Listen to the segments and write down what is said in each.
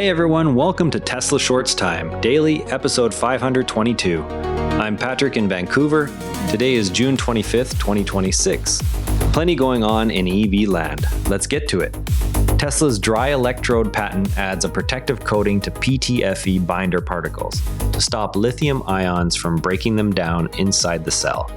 Hey everyone, welcome to Tesla Shorts Time, daily episode 522. I'm Patrick in Vancouver. Today is June 25th, 2026. Plenty going on in EV land. Let's get to it. Tesla's dry-electrode patent adds a protective coating to PTFE binder particles to stop lithium ions from breaking them down inside the cell.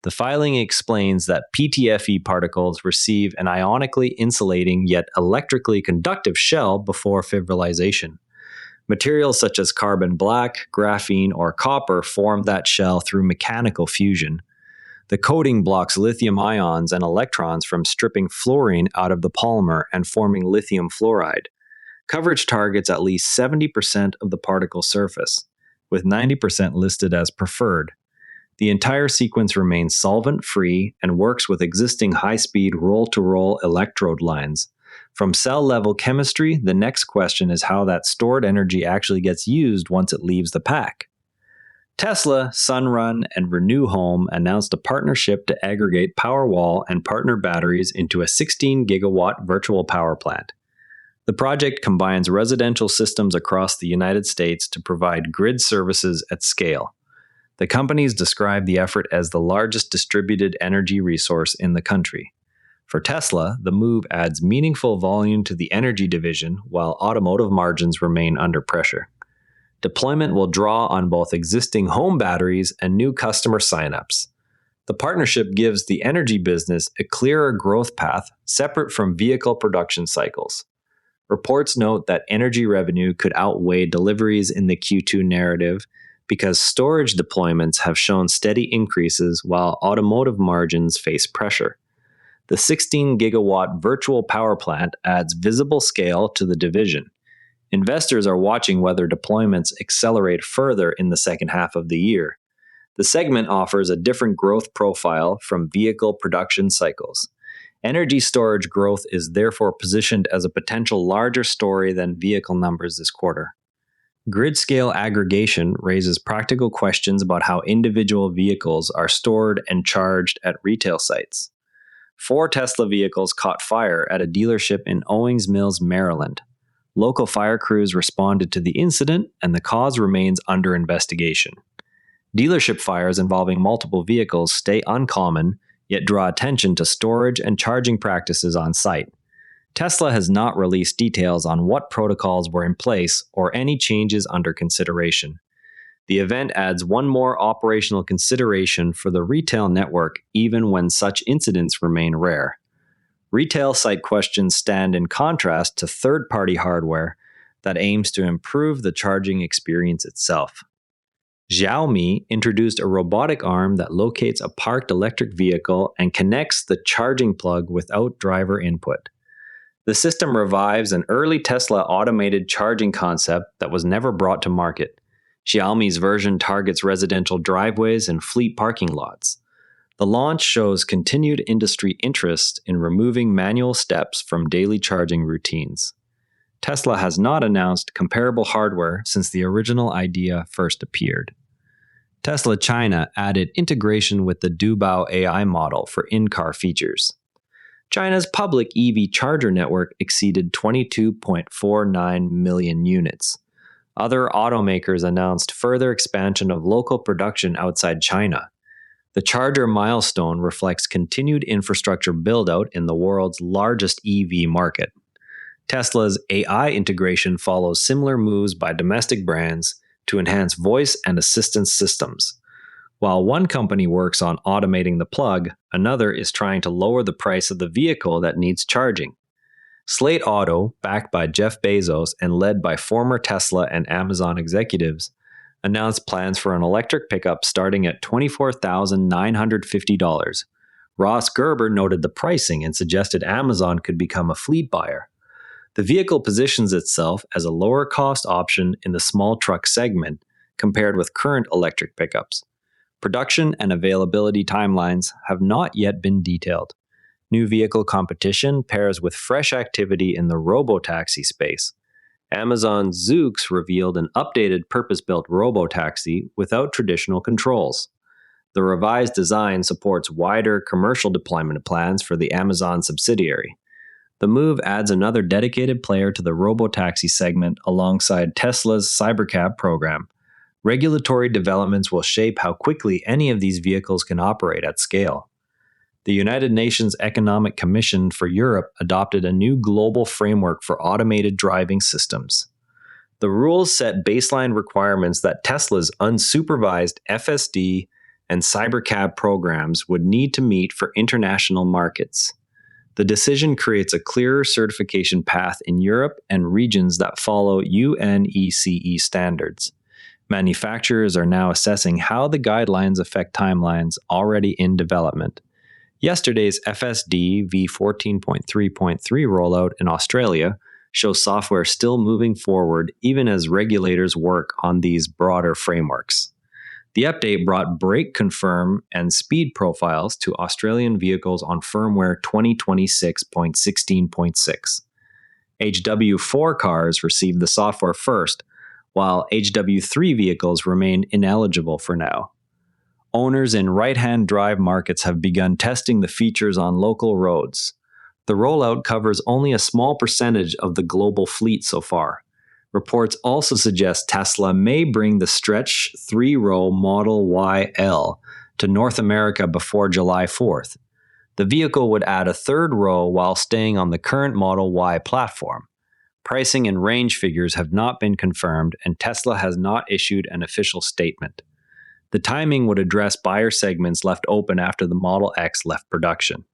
The filing explains that PTFE particles receive an ionically insulating yet electrically conductive shell before fibrillation. Materials such as carbon black, graphene, or copper form that shell through mechanical fusion. The coating blocks lithium ions and electrons from stripping fluorine out of the polymer and forming lithium fluoride. Coverage targets at least 70% of the particle surface, with 90% listed as preferred. The entire sequence remains solvent-free and works with existing high-speed roll-to-roll electrode lines. From cell-level chemistry, the next question is how that stored energy actually gets used once it leaves the pack. Tesla, Sunrun, and Renew Home announced a partnership to aggregate Powerwall and partner batteries into a 16-gigawatt virtual power plant. The project combines residential systems across the United States to provide grid services at scale. The companies describe the effort as the largest distributed energy resource in the country. For Tesla, the move adds meaningful volume to the energy division while automotive margins remain under pressure. Deployment will draw on both existing home batteries and new customer signups. The partnership gives the energy business a clearer growth path separate from vehicle production cycles. Reports note that energy revenue could outweigh deliveries in the Q2 narrative because storage deployments have shown steady increases while automotive margins face pressure. The 16-gigawatt virtual power plant adds visible scale to the division. Investors are watching whether deployments accelerate further in the second half of the year. The segment offers a different growth profile from vehicle production cycles. Energy storage growth is therefore positioned as a potential larger story than vehicle numbers this quarter. Grid-scale aggregation raises practical questions about how individual vehicles are stored and charged at retail sites. 4 Tesla vehicles caught fire at a dealership in Owings Mills, Maryland. Local fire crews responded to the incident, and the cause remains under investigation. Dealership fires involving multiple vehicles stay uncommon, yet draw attention to storage and charging practices on site. Tesla has not released details on what protocols were in place or any changes under consideration. The event adds one more operational consideration for the retail network even when such incidents remain rare. Retail site questions stand in contrast to third-party hardware that aims to improve the charging experience itself. Xiaomi introduced a robotic arm that locates a parked electric vehicle and connects the charging plug without driver input. The system revives an early Tesla automated charging concept that was never brought to market. Xiaomi's version targets residential driveways and fleet parking lots. The launch shows continued industry interest in removing manual steps from daily charging routines. Tesla has not announced comparable hardware since the original idea first appeared. Tesla China added integration with the Dubao AI model for in-car features. China's public EV charger network exceeded 22.49 million units. Other automakers announced further expansion of local production outside China. The charger milestone reflects continued infrastructure build-out in the world's largest EV market. Tesla's AI integration follows similar moves by domestic brands to enhance voice and assistance systems. While one company works on automating the plug, another is trying to lower the price of the vehicle that needs charging. Slate Auto, backed by Jeff Bezos and led by former Tesla and Amazon executives, announced plans for an electric pickup starting at $24,950. Ross Gerber noted the pricing and suggested Amazon could become a fleet buyer. The vehicle positions itself as a lower-cost option in the small truck segment compared with current electric pickups. Production and availability timelines have not yet been detailed. New vehicle competition pairs with fresh activity in the robotaxi space. Amazon's Zoox revealed an updated purpose-built robotaxi without traditional controls. The revised design supports wider commercial deployment plans for the Amazon subsidiary. The move adds another dedicated player to the robotaxi segment alongside Tesla's Cybercab program. Regulatory developments will shape how quickly any of these vehicles can operate at scale. The United Nations Economic Commission for Europe adopted a new global framework for automated driving systems. The rules set baseline requirements that Tesla's unsupervised FSD and Cybercab programs would need to meet for international markets. The decision creates a clearer certification path in Europe and regions that follow UNECE standards. Manufacturers are now assessing how the guidelines affect timelines already in development. Yesterday's FSD v14.3.3 rollout in Australia shows software still moving forward even as regulators work on these broader frameworks. The update brought brake confirm and speed profiles to Australian vehicles on firmware 2026.16.6. HW4 cars received the software first, while HW3 vehicles remain ineligible for now. Owners in right-hand drive markets have begun testing the features on local roads. The rollout covers only a small percentage of the global fleet so far. Reports also suggest Tesla may bring the stretch 3-row Model YL to North America before July 4th. The vehicle would add a third row while staying on the current Model Y platform. Pricing and range figures have not been confirmed, and Tesla has not issued an official statement. The timing would address buyer segments left open after the Model X left production.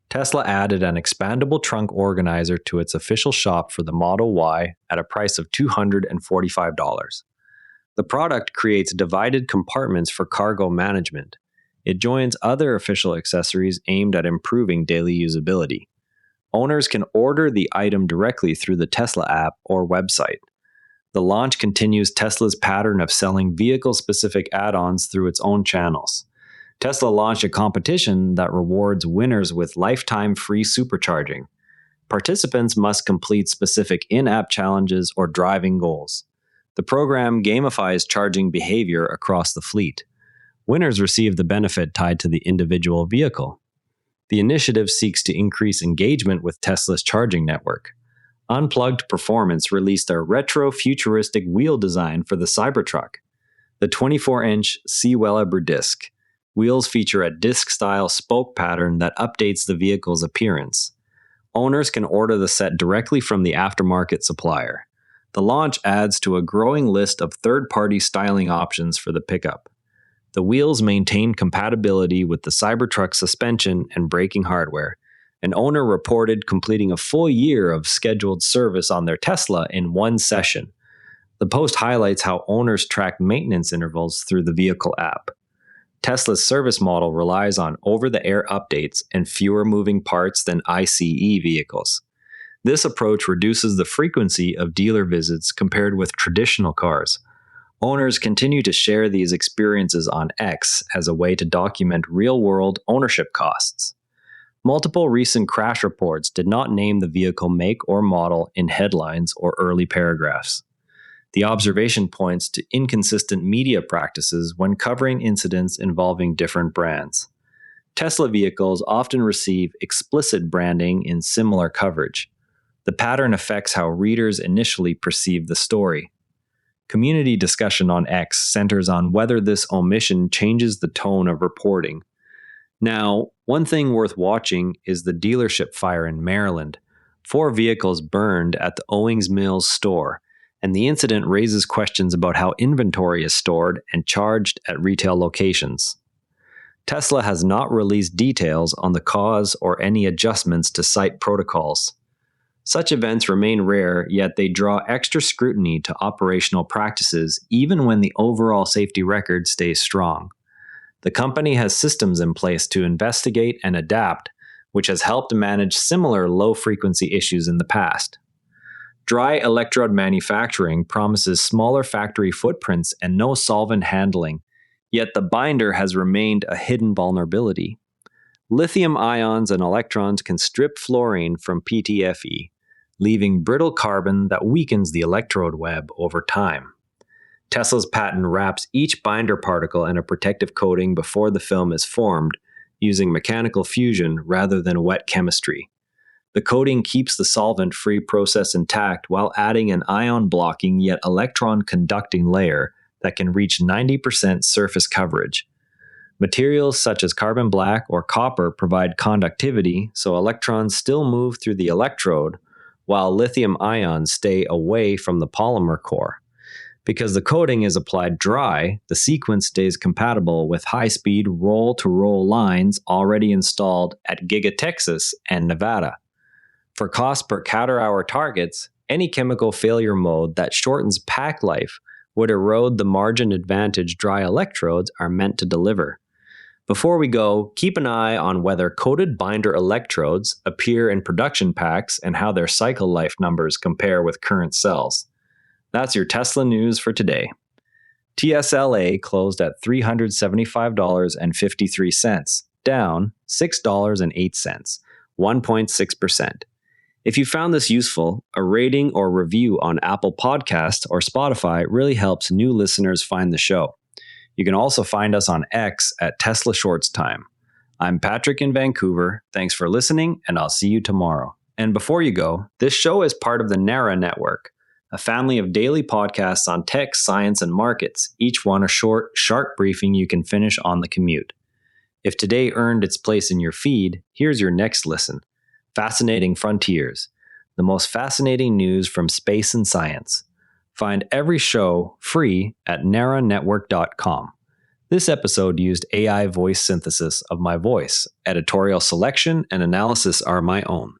Tesla added an expandable trunk organizer to its official shop for the Model Y at a price of $245. The product creates divided compartments for cargo management. It joins other official accessories aimed at improving daily usability. Owners can order the item directly through the Tesla app or website. The launch continues Tesla's pattern of selling vehicle-specific add-ons through its own channels. Tesla launched a competition that rewards winners with lifetime free supercharging. Participants must complete specific in-app challenges or driving goals. The program gamifies charging behavior across the fleet. Winners receive the benefit tied to the individual vehicle. The initiative seeks to increase engagement with Tesla's charging network. Unplugged Performance released a retro-futuristic wheel design for the Cybertruck. The 24-inch C-Weber disc. Wheels feature a disc-style spoke pattern that updates the vehicle's appearance. Owners can order the set directly from the aftermarket supplier. The launch adds to a growing list of third-party styling options for the pickup. The wheels maintain compatibility with the Cybertruck suspension and braking hardware. An owner reported completing a full year of scheduled service on their Tesla in one session. The post highlights how owners track maintenance intervals through the vehicle app. Tesla's service model relies on over-the-air updates and fewer moving parts than ICE vehicles. This approach reduces the frequency of dealer visits compared with traditional cars. Owners continue to share these experiences on X as a way to document real-world ownership costs. Multiple recent crash reports did not name the vehicle make or model in headlines or early paragraphs. The observation points to inconsistent media practices when covering incidents involving different brands. Tesla vehicles often receive explicit branding in similar coverage. The pattern affects how readers initially perceive the story. Community discussion on X centers on whether this omission changes the tone of reporting. Now, one thing worth watching is the dealership fire in Maryland. 4 vehicles burned at the Owings Mills store, and the incident raises questions about how inventory is stored and charged at retail locations. Tesla has not released details on the cause or any adjustments to site protocols. Such events remain rare, yet they draw extra scrutiny to operational practices even when the overall safety record stays strong. The company has systems in place to investigate and adapt, which has helped manage similar low-frequency issues in the past. Dry-electrode manufacturing promises smaller factory footprints and no solvent handling, yet the binder has remained a hidden vulnerability. Lithium ions and electrons can strip fluorine from PTFE, leaving brittle carbon that weakens the electrode web over time. Tesla's patent wraps each binder particle in a protective coating before the film is formed, using mechanical fusion rather than wet chemistry. The coating keeps the solvent-free process intact while adding an ion-blocking yet electron-conducting layer that can reach 90% surface coverage. Materials such as carbon black or copper provide conductivity, so electrons still move through the electrode, while lithium ions stay away from the polymer core. Because the coating is applied dry, the sequence stays compatible with high-speed roll-to-roll lines already installed at Giga Texas and Nevada. For cost per counter-hour targets, any chemical failure mode that shortens pack life would erode the margin advantage dry electrodes are meant to deliver. Before we go, keep an eye on whether coated binder electrodes appear in production packs and how their cycle life numbers compare with current cells. That's your Tesla news for today. TSLA closed at $375.53, down $6.08, 1.6%. If you found this useful, a rating or review on Apple Podcasts or Spotify really helps new listeners find the show. You can also find us on X at Tesla Shorts Time. I'm Patrick in Vancouver. Thanks for listening, and I'll see you tomorrow. And before you go, this show is part of the NARA Network, a family of daily podcasts on tech, science, and markets, each one a short, sharp briefing you can finish on the commute. If today earned its place in your feed, here's your next listen. Fascinating Frontiers, the most fascinating news from space and science. Find every show free at naranetwork.com. This episode used AI voice synthesis of my voice. Editorial selection and analysis are my own.